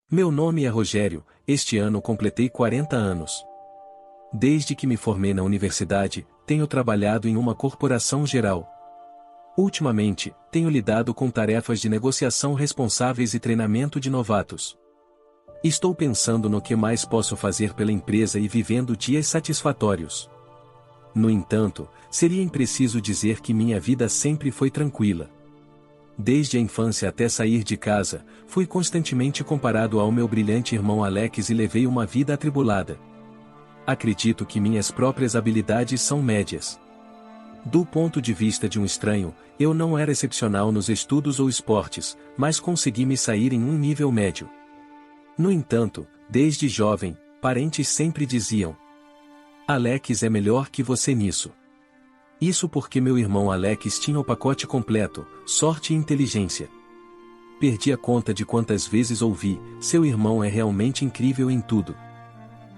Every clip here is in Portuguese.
Meu nome é Rogério, este ano completei 40 anos. Desde que me formei na universidade, tenho trabalhado em uma corporação geral. Ultimamente, tenho lidado com tarefas de negociação responsáveis e treinamento de novatos. Estou pensando no que mais posso fazer pela empresa e vivendo dias satisfatórios. No entanto, seria impreciso dizer que minha vida sempre foi tranquila. Desde a infância até sair de casa, fui constantemente comparado ao meu brilhante irmão Alex e levei uma vida atribulada. Acredito que minhas próprias habilidades são médias. Do ponto de vista de um estranho, eu não era excepcional nos estudos ou esportes, mas consegui me sair em um nível médio. No entanto, desde jovem, parentes sempre diziam: Alex é melhor que você nisso. Isso porque meu irmão Alex tinha o pacote completo, sorte e inteligência. Perdi a conta de quantas vezes ouvi: seu irmão é realmente incrível em tudo.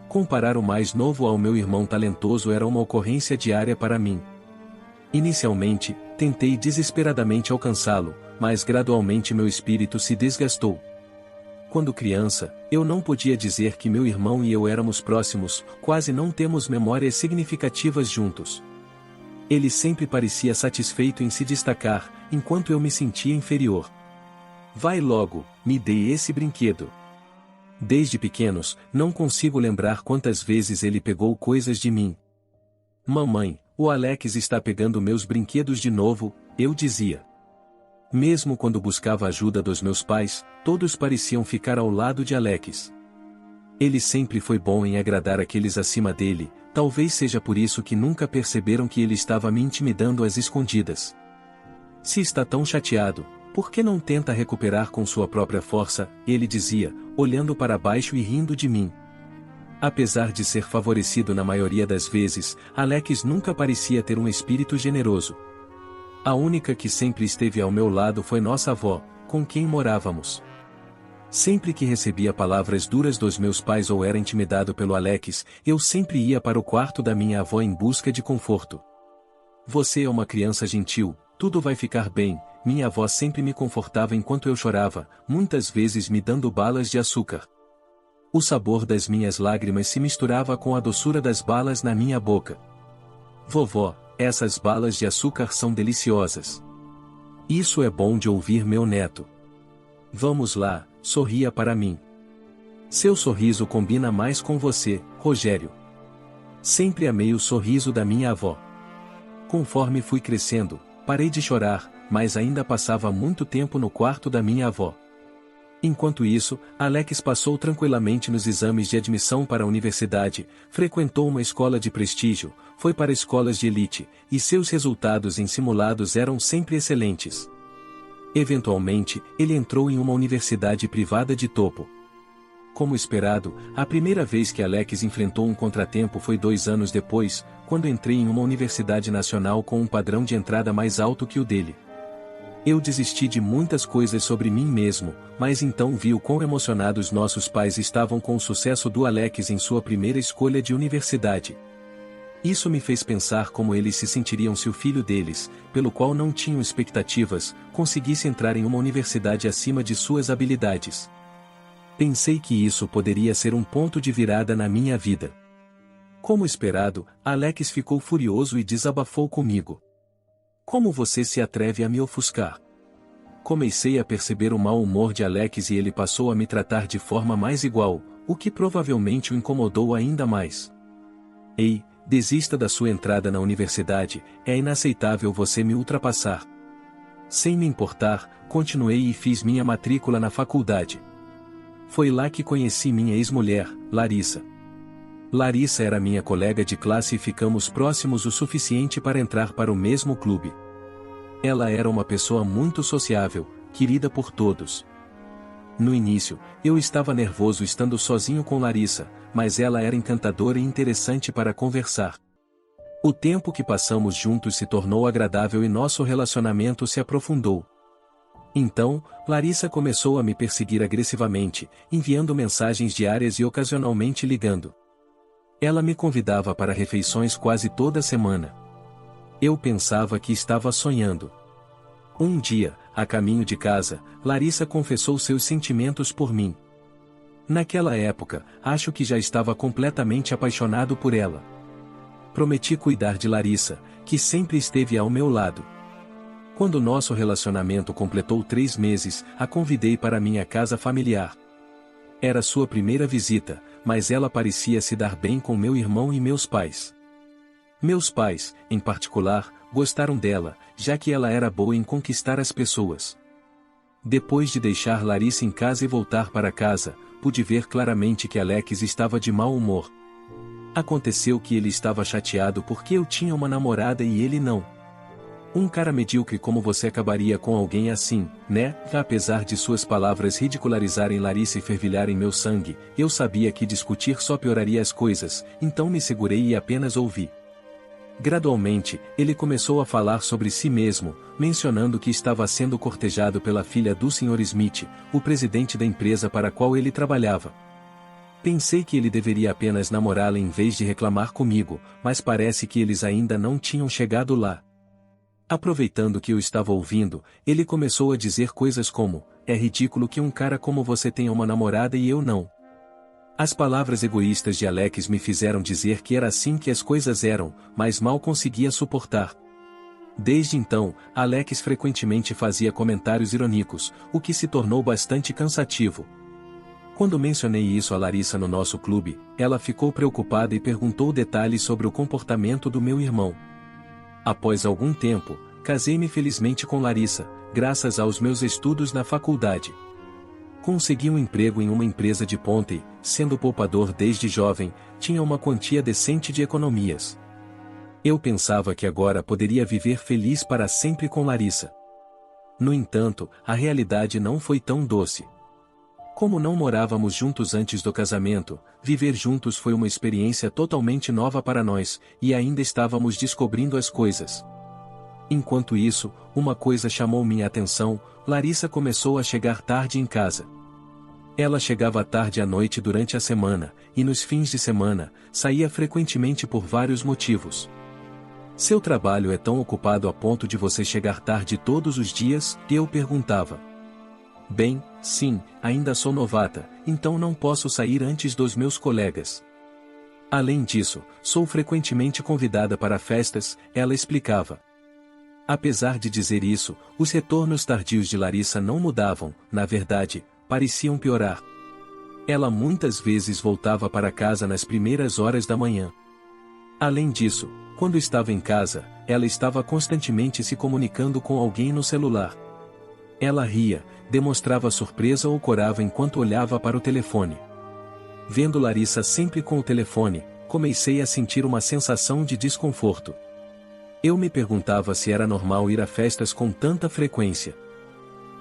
Comparar o mais novo ao meu irmão talentoso era uma ocorrência diária para mim. Inicialmente, tentei desesperadamente alcançá-lo, mas gradualmente meu espírito se desgastou. Quando criança, eu não podia dizer que meu irmão e eu éramos próximos, quase não temos memórias significativas juntos. Ele sempre parecia satisfeito em se destacar, enquanto eu me sentia inferior. Vai logo, me dê esse brinquedo. Desde pequenos, não consigo lembrar quantas vezes ele pegou coisas de mim. Mamãe, o Alex está pegando meus brinquedos de novo, eu dizia. Mesmo quando buscava ajuda dos meus pais, todos pareciam ficar ao lado de Alex. Ele sempre foi bom em agradar aqueles acima dele, talvez seja por isso que nunca perceberam que ele estava me intimidando às escondidas. Se está tão chateado, por que não tenta recuperar com sua própria força? Ele dizia, olhando para baixo e rindo de mim. Apesar de ser favorecido na maioria das vezes, Alex nunca parecia ter um espírito generoso. A única que sempre esteve ao meu lado foi nossa avó, com quem morávamos. Sempre que recebia palavras duras dos meus pais ou era intimidado pelo Alex, eu sempre ia para o quarto da minha avó em busca de conforto. Você é uma criança gentil, tudo vai ficar bem, minha avó sempre me confortava enquanto eu chorava, muitas vezes me dando balas de açúcar. O sabor das minhas lágrimas se misturava com a doçura das balas na minha boca. Vovó, essas balas de açúcar são deliciosas. Isso é bom de ouvir, meu neto. Vamos lá, sorria para mim. Seu sorriso combina mais com você, Rogério. Sempre amei o sorriso da minha avó. Conforme fui crescendo, parei de chorar, mas ainda passava muito tempo no quarto da minha avó. Enquanto isso, Alex passou tranquilamente nos exames de admissão para a universidade, frequentou uma escola de prestígio, foi para escolas de elite, e seus resultados em simulados eram sempre excelentes. Eventualmente, ele entrou em uma universidade privada de topo. Como esperado, a primeira vez que Alex enfrentou um contratempo foi 2 anos depois, quando entrei em uma universidade nacional com um padrão de entrada mais alto que o dele. Eu desisti de muitas coisas sobre mim mesmo, mas então vi o quão emocionados nossos pais estavam com o sucesso do Alex em sua primeira escolha de universidade. Isso me fez pensar como eles se sentiriam se o filho deles, pelo qual não tinham expectativas, conseguisse entrar em uma universidade acima de suas habilidades. Pensei que isso poderia ser um ponto de virada na minha vida. Como esperado, Alex ficou furioso e desabafou comigo. Como você se atreve a me ofuscar? Comecei a perceber o mau humor de Alex e ele passou a me tratar de forma mais igual, o que provavelmente o incomodou ainda mais. Ei, desista da sua entrada na universidade, é inaceitável você me ultrapassar. Sem me importar, continuei e fiz minha matrícula na faculdade. Foi lá que conheci minha ex-mulher, Larissa. Larissa era minha colega de classe e ficamos próximos o suficiente para entrar para o mesmo clube. Ela era uma pessoa muito sociável, querida por todos. No início, eu estava nervoso estando sozinho com Larissa, mas ela era encantadora e interessante para conversar. O tempo que passamos juntos se tornou agradável e nosso relacionamento se aprofundou. Então, Larissa começou a me perseguir agressivamente, enviando mensagens diárias e ocasionalmente ligando. Ela me convidava para refeições quase toda semana. Eu pensava que estava sonhando. Um dia, a caminho de casa, Larissa confessou seus sentimentos por mim. Naquela época, acho que já estava completamente apaixonado por ela. Prometi cuidar de Larissa, que sempre esteve ao meu lado. Quando nosso relacionamento completou 3 meses, a convidei para minha casa familiar. Era sua primeira visita, mas ela parecia se dar bem com meu irmão e meus pais. Meus pais, em particular, gostaram dela, já que ela era boa em conquistar as pessoas. Depois de deixar Larissa em casa e voltar para casa, pude ver claramente que Alex estava de mau humor. Aconteceu que ele estava chateado porque eu tinha uma namorada e ele não. Um cara medíocre como você acabaria com alguém assim, né? Apesar de suas palavras ridicularizarem Larissa e fervilharem meu sangue, eu sabia que discutir só pioraria as coisas, então me segurei e apenas ouvi. Gradualmente, ele começou a falar sobre si mesmo, mencionando que estava sendo cortejado pela filha do Sr. Smith, o presidente da empresa para a qual ele trabalhava. Pensei que ele deveria apenas namorá-la em vez de reclamar comigo, mas parece que eles ainda não tinham chegado lá. Aproveitando que eu estava ouvindo, ele começou a dizer coisas como: é ridículo que um cara como você tenha uma namorada e eu não. As palavras egoístas de Alex me fizeram dizer que era assim que as coisas eram, mas mal conseguia suportar. Desde então, Alex frequentemente fazia comentários irônicos, o que se tornou bastante cansativo. Quando mencionei isso a Larissa no nosso clube, ela ficou preocupada e perguntou detalhes sobre o comportamento do meu irmão. Após algum tempo, casei-me felizmente com Larissa, graças aos meus estudos na faculdade. Consegui um emprego em uma empresa de ponta e, sendo poupador desde jovem, tinha uma quantia decente de economias. Eu pensava que agora poderia viver feliz para sempre com Larissa. No entanto, a realidade não foi tão doce. Como não morávamos juntos antes do casamento, viver juntos foi uma experiência totalmente nova para nós, e ainda estávamos descobrindo as coisas. Enquanto isso, uma coisa chamou minha atenção: Larissa começou a chegar tarde em casa. Ela chegava tarde à noite durante a semana, e nos fins de semana, saía frequentemente por vários motivos. Seu trabalho é tão ocupado a ponto de você chegar tarde todos os dias? Eu perguntava. Bem, sim, ainda sou novata, então não posso sair antes dos meus colegas. Além disso, sou frequentemente convidada para festas, ela explicava. Apesar de dizer isso, os retornos tardios de Larissa não mudavam, na verdade, pareciam piorar. Ela muitas vezes voltava para casa nas primeiras horas da manhã. Além disso, quando estava em casa, ela estava constantemente se comunicando com alguém no celular. Ela ria, demonstrava surpresa ou corava enquanto olhava para o telefone. Vendo Larissa sempre com o telefone, comecei a sentir uma sensação de desconforto. Eu me perguntava se era normal ir a festas com tanta frequência.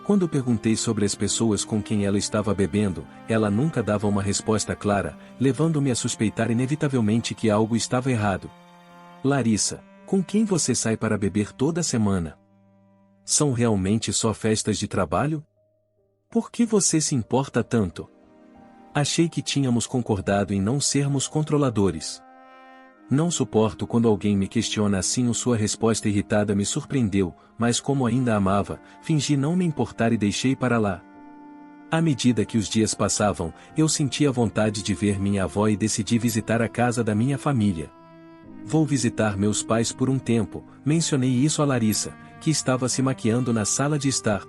Quando perguntei sobre as pessoas com quem ela estava bebendo, ela nunca dava uma resposta clara, levando-me a suspeitar inevitavelmente que algo estava errado. Larissa, com quem você sai para beber toda semana? São realmente só festas de trabalho? Por que você se importa tanto? Achei que tínhamos concordado em não sermos controladores. Não suporto quando alguém me questiona assim. Sua resposta irritada me surpreendeu, mas como ainda a amava, fingi não me importar e deixei para lá. À medida que os dias passavam, eu sentia vontade de ver minha avó e decidi visitar a casa da minha família. Vou visitar meus pais por um tempo, mencionei isso a Larissa, que estava se maquiando na sala de estar.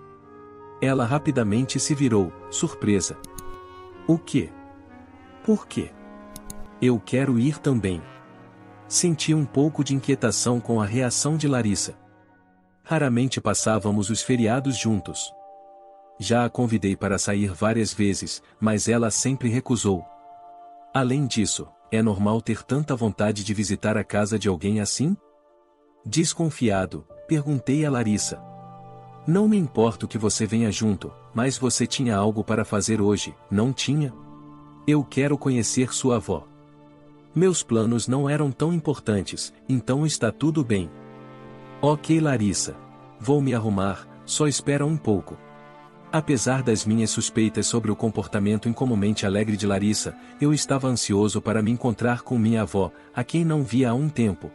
Ela rapidamente se virou, surpresa. O quê? Por quê? Eu quero ir também. Senti um pouco de inquietação com a reação de Larissa. Raramente passávamos os feriados juntos. Já a convidei para sair várias vezes, mas ela sempre recusou. Além disso, é normal ter tanta vontade de visitar a casa de alguém assim? Desconfiado, perguntei a Larissa. Não me importo que você venha junto, mas você tinha algo para fazer hoje, não tinha? Eu quero conhecer sua avó. Meus planos não eram tão importantes, então está tudo bem. Ok, Larissa. Vou me arrumar, só espera um pouco. Apesar das minhas suspeitas sobre o comportamento incomumente alegre de Larissa, eu estava ansioso para me encontrar com minha avó, a quem não via há um tempo.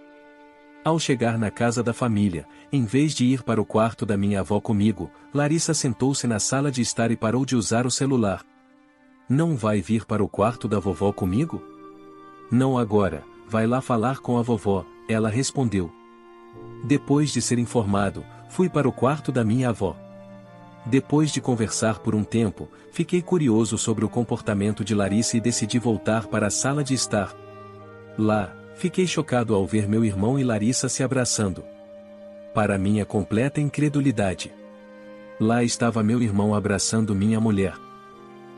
Ao chegar na casa da família, em vez de ir para o quarto da minha avó comigo, Larissa sentou-se na sala de estar e parou de usar o celular. Não vai vir para o quarto da vovó comigo? Não agora, vai lá falar com a vovó, ela respondeu. Depois de ser informado, fui para o quarto da minha avó. Depois de conversar por um tempo, fiquei curioso sobre o comportamento de Larissa e decidi voltar para a sala de estar. Lá, fiquei chocado ao ver meu irmão e Larissa se abraçando. Para minha completa incredulidade. Lá estava meu irmão abraçando minha mulher.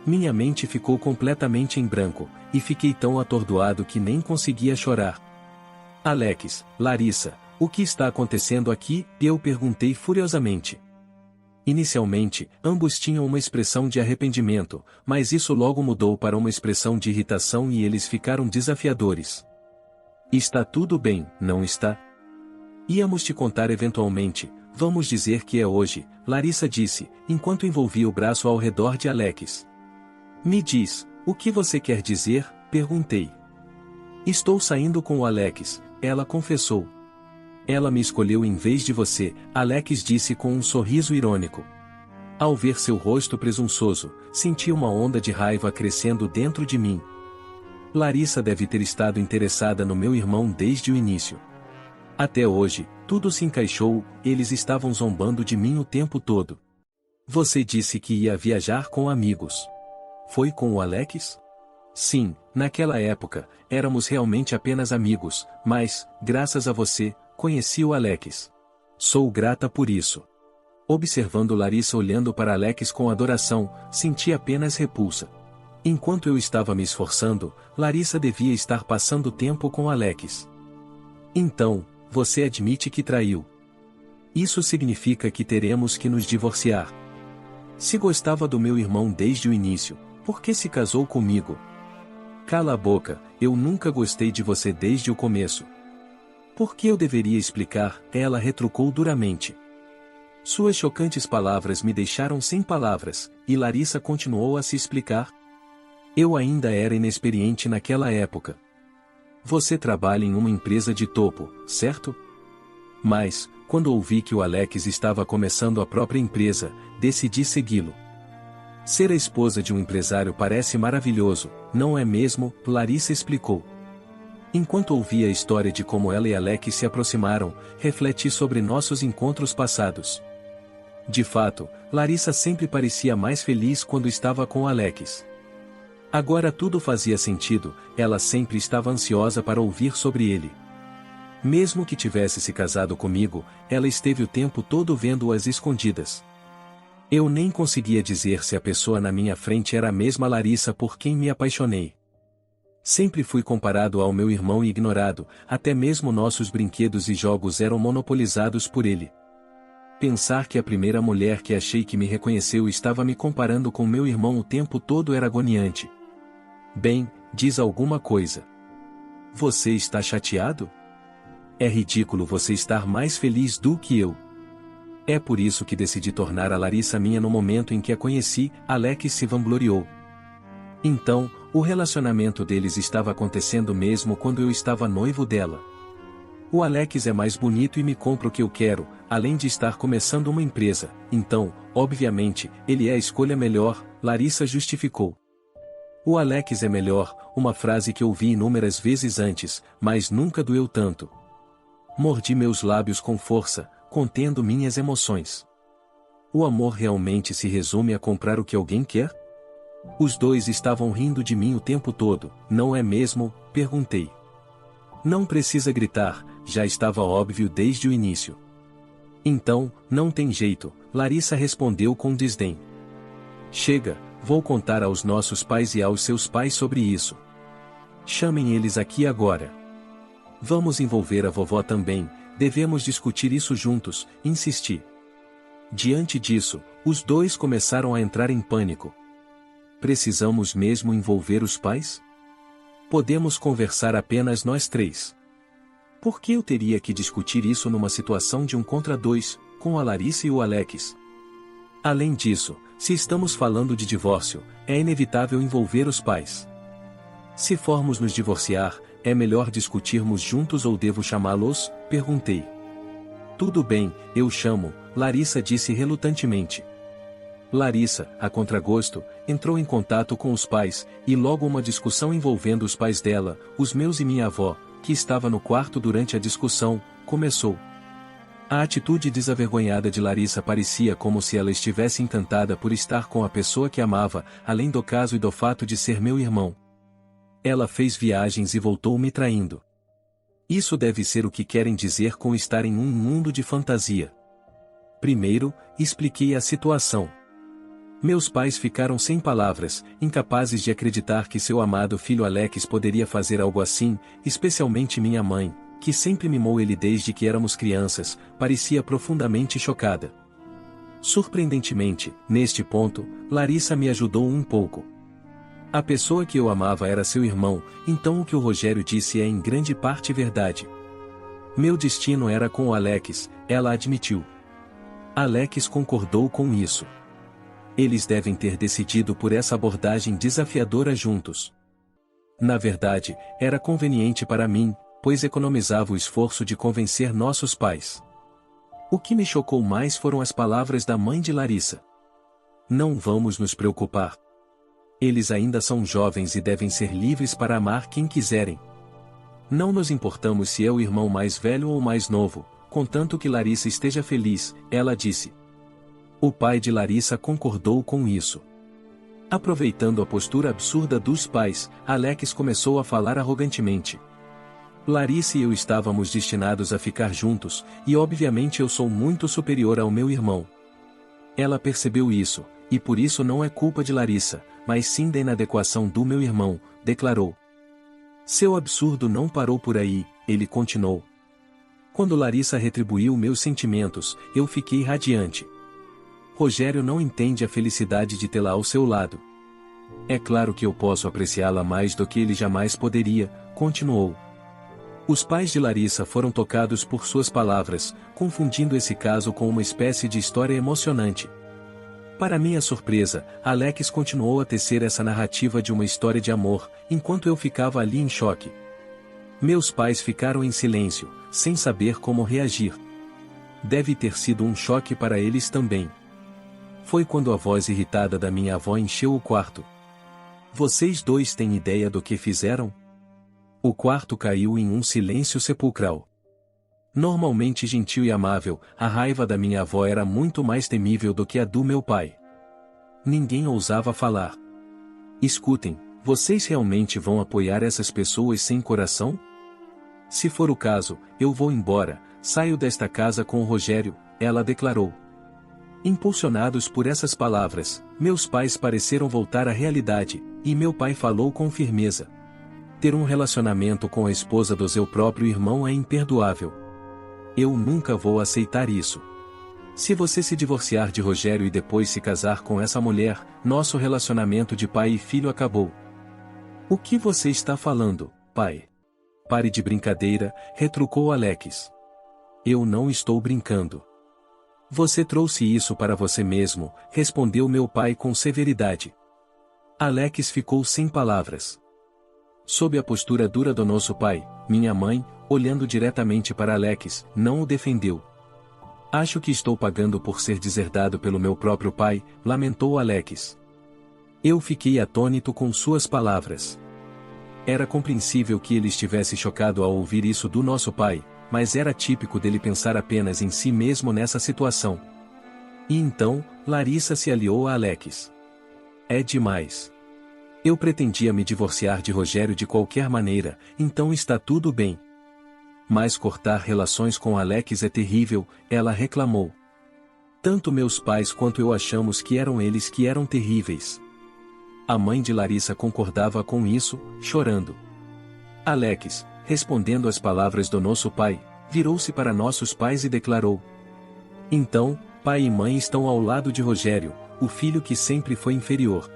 Minha mente ficou completamente em branco, e fiquei tão atordoado que nem conseguia chorar. Alex, Larissa, o que está acontecendo aqui? Eu perguntei furiosamente. Inicialmente, ambos tinham uma expressão de arrependimento, mas isso logo mudou para uma expressão de irritação e eles ficaram desafiadores. Está tudo bem, não está? Íamos te contar eventualmente, vamos dizer que é hoje, Larissa disse, enquanto envolvia o braço ao redor de Alex. Me diz, o que você quer dizer? Perguntei. Estou saindo com o Alex, ela confessou. Ela me escolheu em vez de você, Alex disse com um sorriso irônico. Ao ver seu rosto presunçoso, senti uma onda de raiva crescendo dentro de mim. Larissa deve ter estado interessada no meu irmão desde o início. Até hoje, tudo se encaixou, eles estavam zombando de mim o tempo todo. Você disse que ia viajar com amigos. Foi com o Alex? Sim, naquela época, éramos realmente apenas amigos, mas, graças a você, conheci o Alex. Sou grata por isso. Observando Larissa olhando para Alex com adoração, senti apenas repulsa. Enquanto eu estava me esforçando, Larissa devia estar passando tempo com Alex. Então, você admite que traiu. Isso significa que teremos que nos divorciar. Se gostava do meu irmão desde o início, por que se casou comigo? Cala a boca, eu nunca gostei de você desde o começo. Por que eu deveria explicar? Ela retrucou duramente. Suas chocantes palavras me deixaram sem palavras, e Larissa continuou a se explicar. Eu ainda era inexperiente naquela época. Você trabalha em uma empresa de topo, certo? Mas, quando ouvi que o Alex estava começando a própria empresa, decidi segui-lo. Ser a esposa de um empresário parece maravilhoso, não é mesmo? Larissa explicou. Enquanto ouvia a história de como ela e Alex se aproximaram, refleti sobre nossos encontros passados. De fato, Larissa sempre parecia mais feliz quando estava com Alex. Agora tudo fazia sentido, ela sempre estava ansiosa para ouvir sobre ele. Mesmo que tivesse se casado comigo, ela esteve o tempo todo vendo-o às escondidas. Eu nem conseguia dizer se a pessoa na minha frente era a mesma Larissa por quem me apaixonei. Sempre fui comparado ao meu irmão e ignorado, até mesmo nossos brinquedos e jogos eram monopolizados por ele. Pensar que a primeira mulher que achei que me reconheceu estava me comparando com meu irmão o tempo todo era agoniante. Bem, diz alguma coisa. Você está chateado? É ridículo você estar mais feliz do que eu. É por isso que decidi tornar a Larissa minha no momento em que a conheci, Alex se vangloriou. Então, o relacionamento deles estava acontecendo mesmo quando eu estava noivo dela. O Alex é mais bonito e me compra o que eu quero, além de estar começando uma empresa, então, obviamente, ele é a escolha melhor, Larissa justificou. O Alex é melhor, uma frase que ouvi inúmeras vezes antes, mas nunca doeu tanto. Mordi meus lábios com força, contendo minhas emoções. O amor realmente se resume a comprar o que alguém quer? Os dois estavam rindo de mim o tempo todo, não é mesmo? Perguntei. Não precisa gritar, já estava óbvio desde o início. Então, não tem jeito, Larissa respondeu com desdém. Chega, vou contar aos nossos pais e aos seus pais sobre isso. Chamem eles aqui agora. Vamos envolver a vovó também, devemos discutir isso juntos, insisti. Diante disso, os dois começaram a entrar em pânico. Precisamos mesmo envolver os pais? Podemos conversar apenas nós três. Por que eu teria que discutir isso numa situação de 1 contra 2, com a Larissa e o Alex? Além disso, se estamos falando de divórcio, é inevitável envolver os pais. Se formos nos divorciar, é melhor discutirmos juntos ou devo chamá-los? Perguntei. Tudo bem, eu chamo, Larissa disse relutantemente. Larissa, a contragosto, entrou em contato com os pais, e logo uma discussão envolvendo os pais dela, os meus e minha avó, que estava no quarto durante a discussão, começou. A atitude desavergonhada de Larissa parecia como se ela estivesse encantada por estar com a pessoa que amava, além do caso e do fato de ser meu irmão. Ela fez viagens e voltou me traindo. Isso deve ser o que querem dizer com estar em um mundo de fantasia. Primeiro, expliquei a situação. Meus pais ficaram sem palavras, incapazes de acreditar que seu amado filho Alex poderia fazer algo assim, especialmente minha mãe, que sempre mimou ele desde que éramos crianças, parecia profundamente chocada. Surpreendentemente, neste ponto, Larissa me ajudou um pouco. A pessoa que eu amava era seu irmão, então o que o Rogério disse é em grande parte verdade. Meu destino era com o Alex, ela admitiu. Alex concordou com isso. Eles devem ter decidido por essa abordagem desafiadora juntos. Na verdade, era conveniente para mim, pois economizava o esforço de convencer nossos pais. O que me chocou mais foram as palavras da mãe de Larissa. Não vamos nos preocupar. Eles ainda são jovens e devem ser livres para amar quem quiserem. Não nos importamos se é o irmão mais velho ou mais novo, contanto que Larissa esteja feliz, ela disse. O pai de Larissa concordou com isso. Aproveitando a postura absurda dos pais, Alex começou a falar arrogantemente. Larissa e eu estávamos destinados a ficar juntos, e obviamente eu sou muito superior ao meu irmão. Ela percebeu isso, e por isso não é culpa de Larissa, mas sim da inadequação do meu irmão, declarou. Seu absurdo não parou por aí, ele continuou. Quando Larissa retribuiu meus sentimentos, eu fiquei radiante. Rogério não entende a felicidade de tê-la ao seu lado. É claro que eu posso apreciá-la mais do que ele jamais poderia, continuou. Os pais de Larissa foram tocados por suas palavras, confundindo esse caso com uma espécie de história emocionante. Para minha surpresa, Alex continuou a tecer essa narrativa de uma história de amor, enquanto eu ficava ali em choque. Meus pais ficaram em silêncio, sem saber como reagir. Deve ter sido um choque para eles também. Foi quando a voz irritada da minha avó encheu o quarto. Vocês dois têm ideia do que fizeram? O quarto caiu em um silêncio sepulcral. Normalmente gentil e amável, a raiva da minha avó era muito mais temível do que a do meu pai. Ninguém ousava falar. Escutem, vocês realmente vão apoiar essas pessoas sem coração? Se for o caso, eu vou embora, saio desta casa com o Rogério, ela declarou. Impulsionados por essas palavras, meus pais pareceram voltar à realidade, e meu pai falou com firmeza. Ter um relacionamento com a esposa do seu próprio irmão é imperdoável. Eu nunca vou aceitar isso. Se você se divorciar de Rogério e depois se casar com essa mulher, nosso relacionamento de pai e filho acabou. O que você está falando, pai? Pare de brincadeira, retrucou Alex. Eu não estou brincando. Você trouxe isso para você mesmo, respondeu meu pai com severidade. Alex ficou sem palavras. Sob a postura dura do nosso pai, minha mãe, olhando diretamente para Alex, não o defendeu. Acho que estou pagando por ser deserdado pelo meu próprio pai, lamentou Alex. Eu fiquei atônito com suas palavras. Era compreensível que ele estivesse chocado ao ouvir isso do nosso pai, mas era típico dele pensar apenas em si mesmo nessa situação. E então, Larissa se aliou a Alex. É demais. Eu pretendia me divorciar de Rogério de qualquer maneira, então está tudo bem. Mas cortar relações com Alex é terrível, ela reclamou. Tanto meus pais quanto eu achamos que eram eles que eram terríveis. A mãe de Larissa concordava com isso, chorando. Alex, respondendo às palavras do nosso pai, virou-se para nossos pais e declarou. Então, pai e mãe estão ao lado de Rogério, o filho que sempre foi inferior.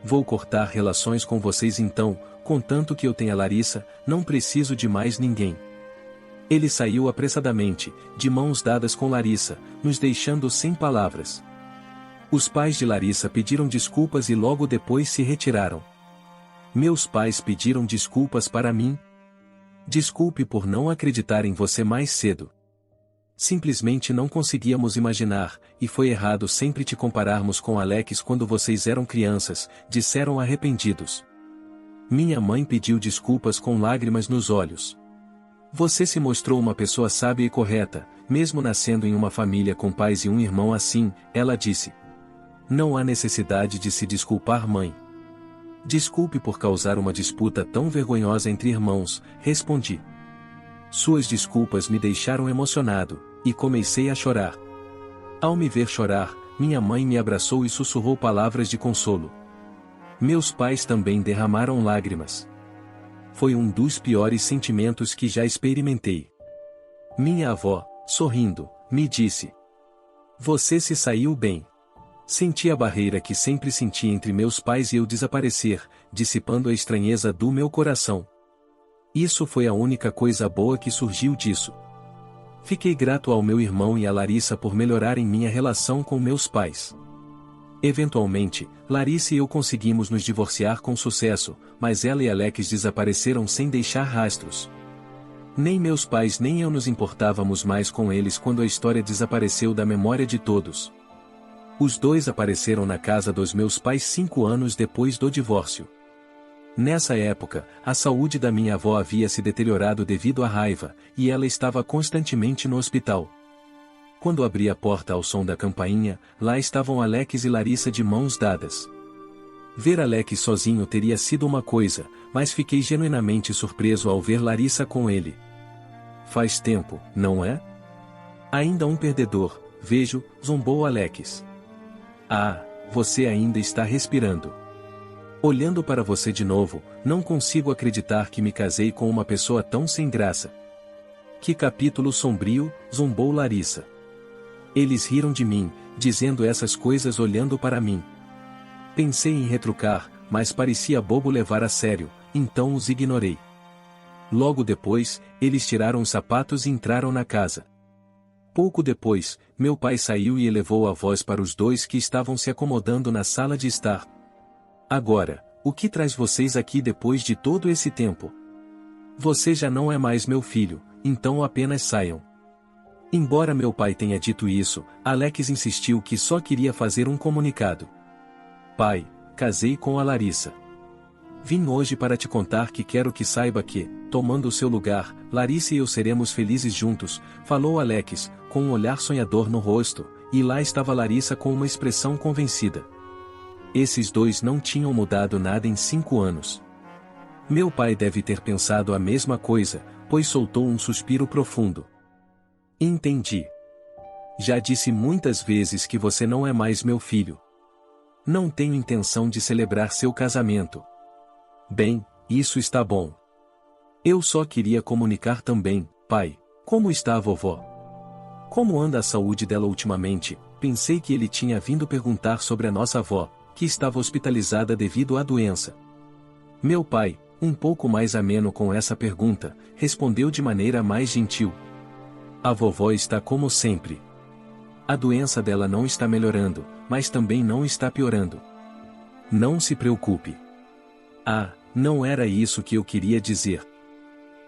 Vou cortar relações com vocês então, contanto que eu tenha Larissa, não preciso de mais ninguém. Ele saiu apressadamente, de mãos dadas com Larissa, nos deixando sem palavras. Os pais de Larissa pediram desculpas e logo depois se retiraram. Meus pais pediram desculpas para mim. Desculpe por não acreditar em você mais cedo. Simplesmente não conseguíamos imaginar, e foi errado sempre te compararmos com Alex quando vocês eram crianças, disseram arrependidos. Minha mãe pediu desculpas com lágrimas nos olhos. Você se mostrou uma pessoa sábia e correta, mesmo nascendo em uma família com pais e um irmão assim, ela disse. Não há necessidade de se desculpar, mãe. Desculpe por causar uma disputa tão vergonhosa entre irmãos, respondi. Suas desculpas me deixaram emocionado, e comecei a chorar. Ao me ver chorar, minha mãe me abraçou e sussurrou palavras de consolo. Meus pais também derramaram lágrimas. Foi um dos piores sentimentos que já experimentei. Minha avó, sorrindo, me disse: Você se saiu bem. Senti a barreira que sempre senti entre meus pais e eu desaparecer, dissipando a estranheza do meu coração. Isso foi a única coisa boa que surgiu disso. Fiquei grato ao meu irmão e a Larissa por melhorarem minha relação com meus pais. Eventualmente, Larissa e eu conseguimos nos divorciar com sucesso, mas ela e Alex desapareceram sem deixar rastros. Nem meus pais nem eu nos importávamos mais com eles quando a história desapareceu da memória de todos. Os dois apareceram na casa dos meus pais 5 anos depois do divórcio. Nessa época, a saúde da minha avó havia se deteriorado devido à raiva, e ela estava constantemente no hospital. Quando abri a porta ao som da campainha, lá estavam Alex e Larissa de mãos dadas. Ver Alex sozinho teria sido uma coisa, mas fiquei genuinamente surpreso ao ver Larissa com ele. Faz tempo, não é? Ainda um perdedor, vejo, zombou Alex. Ah, você ainda está respirando. Olhando para você de novo, não consigo acreditar que me casei com uma pessoa tão sem graça. Que capítulo sombrio, zombou Larissa. Eles riram de mim, dizendo essas coisas olhando para mim. Pensei em retrucar, mas parecia bobo levar a sério, então os ignorei. Logo depois, eles tiraram os sapatos e entraram na casa. Pouco depois, meu pai saiu e elevou a voz para os dois que estavam se acomodando na sala de estar. Agora, o que traz vocês aqui depois de todo esse tempo? Você já não é mais meu filho, então apenas saiam. Embora meu pai tenha dito isso, Alex insistiu que só queria fazer um comunicado. Pai, casei com a Larissa. Vim hoje para te contar que quero que saiba que, tomando o seu lugar, Larissa e eu seremos felizes juntos, falou Alex, com um olhar sonhador no rosto, e lá estava Larissa com uma expressão convencida. Esses dois não tinham mudado nada em 5 anos. Meu pai deve ter pensado a mesma coisa, pois soltou um suspiro profundo. Entendi. Já disse muitas vezes que você não é mais meu filho. Não tenho intenção de celebrar seu casamento. Bem, isso está bom. Eu só queria comunicar também, pai, como está a vovó? Como anda a saúde dela ultimamente? Pensei que ele tinha vindo perguntar sobre a nossa avó, que estava hospitalizada devido à doença. Meu pai, um pouco mais ameno com essa pergunta, respondeu de maneira mais gentil. A vovó está como sempre. A doença dela não está melhorando, mas também não está piorando. Não se preocupe. Ah, não era isso que eu queria dizer.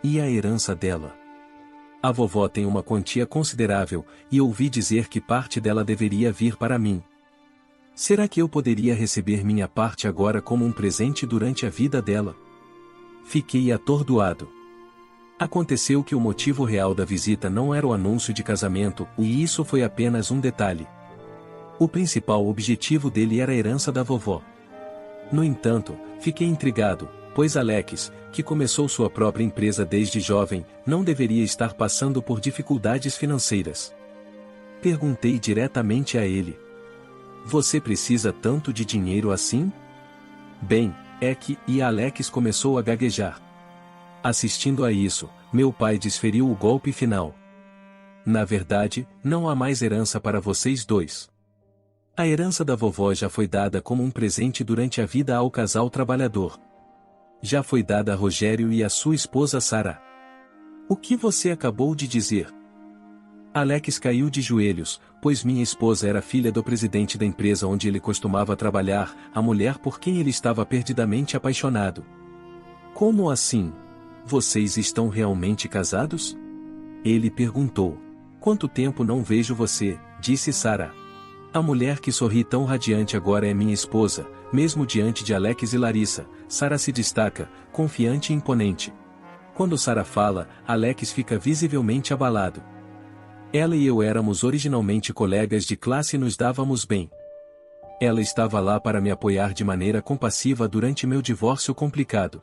E a herança dela? A vovó tem uma quantia considerável, e ouvi dizer que parte dela deveria vir para mim. Será que eu poderia receber minha parte agora como um presente durante a vida dela? Fiquei atordoado. Aconteceu que o motivo real da visita não era o anúncio de casamento, e isso foi apenas um detalhe. O principal objetivo dele era a herança da vovó. No entanto, fiquei intrigado, pois Alex, que começou sua própria empresa desde jovem, não deveria estar passando por dificuldades financeiras. Perguntei diretamente a ele. Você precisa tanto de dinheiro assim? Bem, é que, e Alex começou a gaguejar. Assistindo a isso, meu pai desferiu o golpe final. Na verdade, não há mais herança para vocês dois. A herança da vovó já foi dada como um presente durante a vida ao casal trabalhador. Já foi dada a Rogério e a sua esposa Sara. O que você acabou de dizer? Alex caiu de joelhos, pois minha esposa era filha do presidente da empresa onde ele costumava trabalhar, a mulher por quem ele estava perdidamente apaixonado. Como assim? Vocês estão realmente casados? Ele perguntou. Quanto tempo não vejo você, disse Sara. A mulher que sorri tão radiante agora é minha esposa, mesmo diante de Alex e Larissa. Sara se destaca, confiante e imponente. Quando Sara fala, Alex fica visivelmente abalado. Ela e eu éramos originalmente colegas de classe e nos dávamos bem. Ela estava lá para me apoiar de maneira compassiva durante meu divórcio complicado.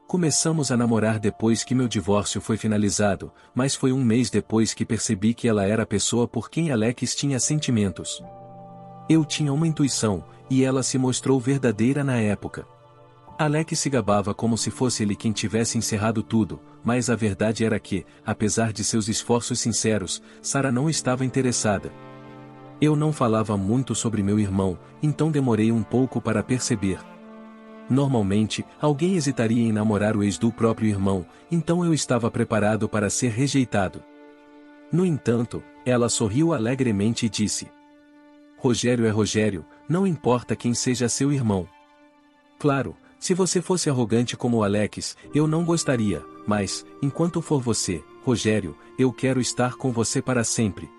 Começamos a namorar depois que meu divórcio foi finalizado, mas foi um mês depois que percebi que ela era a pessoa por quem Alex tinha sentimentos. Eu tinha uma intuição, e ela se mostrou verdadeira na época. Alex se gabava como se fosse ele quem tivesse encerrado tudo, mas a verdade era que, apesar de seus esforços sinceros, Sara não estava interessada. Eu não falava muito sobre meu irmão, então demorei um pouco para perceber. Normalmente, alguém hesitaria em namorar o ex do próprio irmão, então eu estava preparado para ser rejeitado. No entanto, ela sorriu alegremente e disse: Rogério é Rogério, não importa quem seja seu irmão. Claro, se você fosse arrogante como o Alex, eu não gostaria, mas, enquanto for você, Rogério, eu quero estar com você para sempre.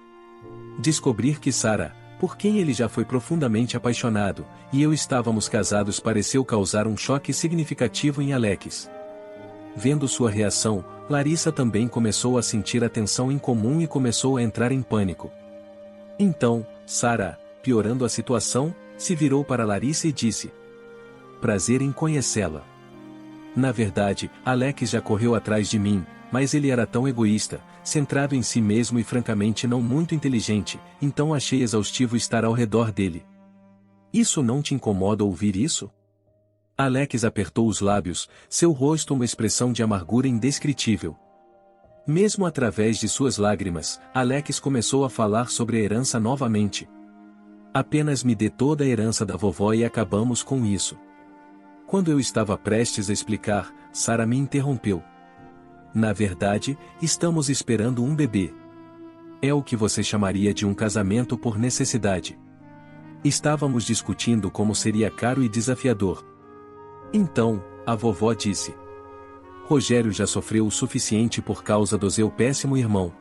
Descobrir que Sara, por quem ele já foi profundamente apaixonado, e eu estávamos casados pareceu causar um choque significativo em Alex. Vendo sua reação, Larissa também começou a sentir a tensão em comum e começou a entrar em pânico. Então, Sara, piorando a situação, se virou para Larissa e disse: Prazer em conhecê-la. Na verdade, Alex já correu atrás de mim, mas ele era tão egoísta, centrado em si mesmo e francamente não muito inteligente, então achei exaustivo estar ao redor dele. Isso não te incomoda ouvir isso? Alex apertou os lábios, seu rosto uma expressão de amargura indescritível. Mesmo através de suas lágrimas, Alex começou a falar sobre a herança novamente. Apenas me dê toda a herança da vovó e acabamos com isso. Quando eu estava prestes a explicar, Sara me interrompeu. Na verdade, estamos esperando um bebê. É o que você chamaria de um casamento por necessidade. Estávamos discutindo como seria caro e desafiador. Então, a vovó disse: Rogério já sofreu o suficiente por causa do seu péssimo irmão.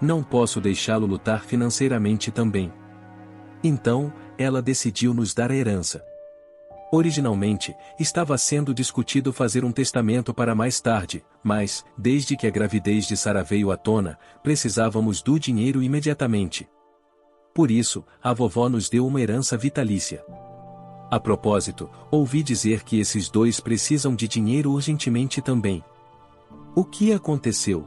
Não posso deixá-lo lutar financeiramente também. Então, ela decidiu nos dar a herança. Originalmente, estava sendo discutido fazer um testamento para mais tarde, mas, desde que a gravidez de Sara veio à tona, precisávamos do dinheiro imediatamente. Por isso, a vovó nos deu uma herança vitalícia. A propósito, ouvi dizer que esses dois precisam de dinheiro urgentemente também. O que aconteceu?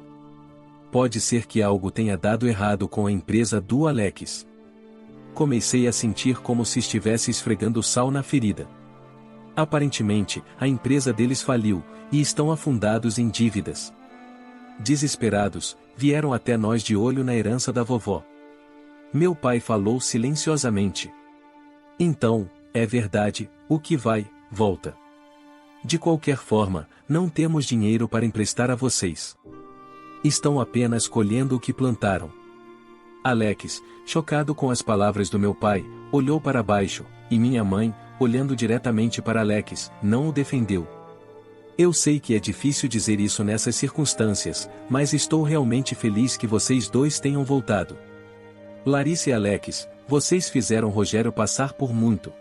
Pode ser que algo tenha dado errado com a empresa do Alex. Comecei a sentir como se estivesse esfregando sal na ferida. Aparentemente, a empresa deles faliu, e estão afundados em dívidas. Desesperados, vieram até nós de olho na herança da vovó. Meu pai falou silenciosamente. Então, é verdade, o que vai, volta. De qualquer forma, não temos dinheiro para emprestar a vocês. Estão apenas colhendo o que plantaram. Alex, chocado com as palavras do meu pai, olhou para baixo, e minha mãe, olhando diretamente para Alex, não o defendeu. Eu sei que é difícil dizer isso nessas circunstâncias, mas estou realmente feliz que vocês dois tenham voltado. Larissa e Alex, vocês fizeram Rogério passar por muito.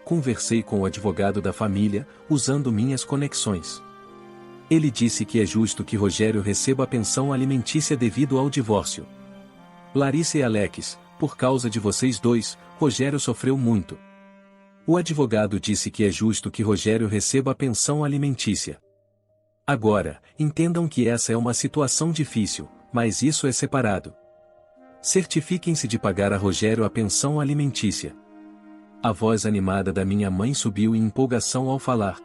Conversei com o advogado da família, usando minhas conexões. Ele disse que é justo que Rogério receba a pensão alimentícia devido ao divórcio. Larissa e Alex, por causa de vocês dois, Rogério sofreu muito. O advogado disse que é justo que Rogério receba a pensão alimentícia. Agora, entendam que essa é uma situação difícil, mas isso é separado. Certifiquem-se de pagar a Rogério a pensão alimentícia. A voz animada da minha mãe subiu em empolgação ao falar.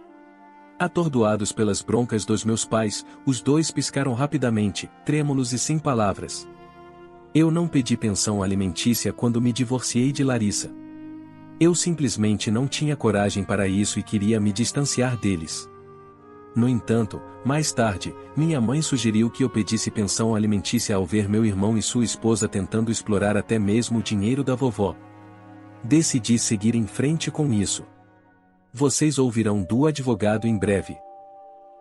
Atordoados pelas broncas dos meus pais, os dois piscaram rapidamente, trêmulos e sem palavras. Eu não pedi pensão alimentícia quando me divorciei de Larissa. Eu simplesmente não tinha coragem para isso e queria me distanciar deles. No entanto, mais tarde, minha mãe sugeriu que eu pedisse pensão alimentícia ao ver meu irmão e sua esposa tentando explorar até mesmo o dinheiro da vovó. Decidi seguir em frente com isso. Vocês ouvirão do advogado em breve.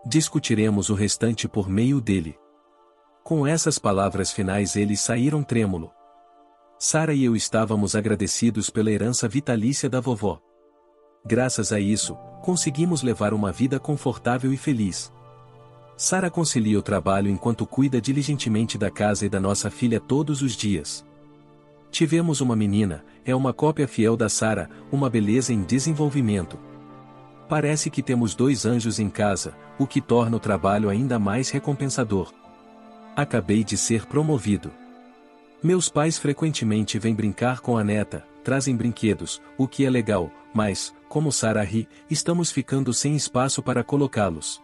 Discutiremos o restante por meio dele. Com essas palavras finais eles saíram trêmulo. Sara e eu estávamos agradecidos pela herança vitalícia da vovó. Graças a isso, conseguimos levar uma vida confortável e feliz. Sara concilia o trabalho enquanto cuida diligentemente da casa e da nossa filha todos os dias. Tivemos uma menina, é uma cópia fiel da Sara, uma beleza em desenvolvimento. Parece que temos 2 anjos em casa, o que torna o trabalho ainda mais recompensador. Acabei de ser promovido. Meus pais frequentemente vêm brincar com a neta, trazem brinquedos, o que é legal, mas, como Sara ri, estamos ficando sem espaço para colocá-los.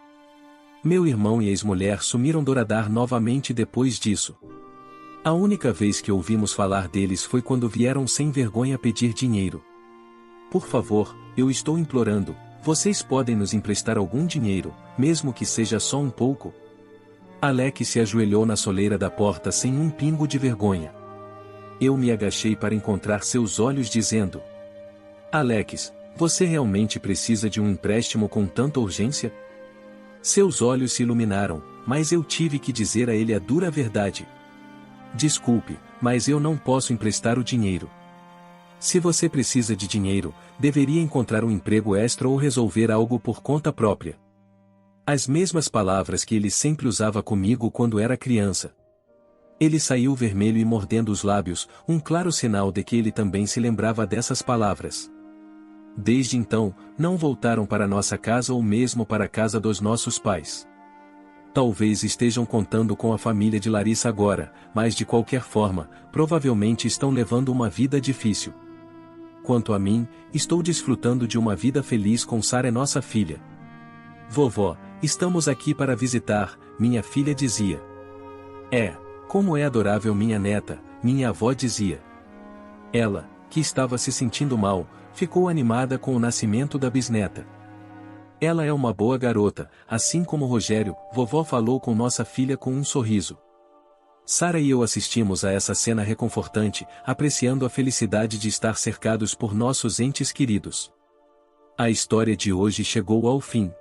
Meu irmão e ex-mulher sumiram do radar novamente depois disso. A única vez que ouvimos falar deles foi quando vieram sem vergonha pedir dinheiro. Por favor, eu estou implorando, vocês podem nos emprestar algum dinheiro, mesmo que seja só um pouco? Alex se ajoelhou na soleira da porta sem um pingo de vergonha. Eu me agachei para encontrar seus olhos dizendo: Alex, você realmente precisa de um empréstimo com tanta urgência? Seus olhos se iluminaram, mas eu tive que dizer a ele a dura verdade. Desculpe, mas eu não posso emprestar o dinheiro. Se você precisa de dinheiro, deveria encontrar um emprego extra ou resolver algo por conta própria. As mesmas palavras que ele sempre usava comigo quando era criança. Ele saiu vermelho e mordendo os lábios, um claro sinal de que ele também se lembrava dessas palavras. Desde então, não voltaram para nossa casa ou mesmo para a casa dos nossos pais. Talvez estejam contando com a família de Larissa agora, mas de qualquer forma, provavelmente estão levando uma vida difícil. Quanto a mim, estou desfrutando de uma vida feliz com Sara, nossa filha. Vovó, estamos aqui para visitar, minha filha dizia. Como é adorável minha neta, minha avó dizia. Ela, que estava se sentindo mal, ficou animada com o nascimento da bisneta. Ela é uma boa garota, assim como Rogério, vovó falou com nossa filha com um sorriso. Sara e eu assistimos a essa cena reconfortante, apreciando a felicidade de estar cercados por nossos entes queridos. A história de hoje chegou ao fim.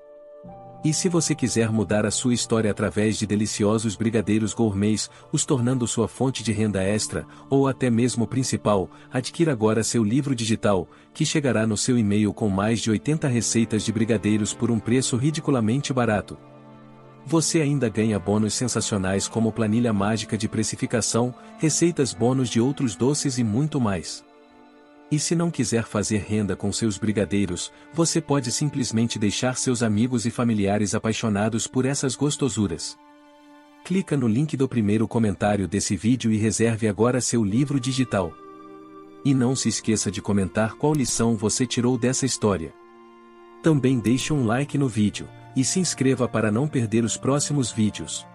E se você quiser mudar a sua história através de deliciosos brigadeiros gourmets, os tornando sua fonte de renda extra, ou até mesmo principal, adquira agora seu livro digital, que chegará no seu e-mail com mais de 80 receitas de brigadeiros por um preço ridiculamente barato. Você ainda ganha bônus sensacionais como planilha mágica de precificação, receitas bônus de outros doces e muito mais. E se não quiser fazer renda com seus brigadeiros, você pode simplesmente deixar seus amigos e familiares apaixonados por essas gostosuras. Clica no link do primeiro comentário desse vídeo e reserve agora seu livro digital. E não se esqueça de comentar qual lição você tirou dessa história. Também deixe um like no vídeo, e se inscreva para não perder os próximos vídeos.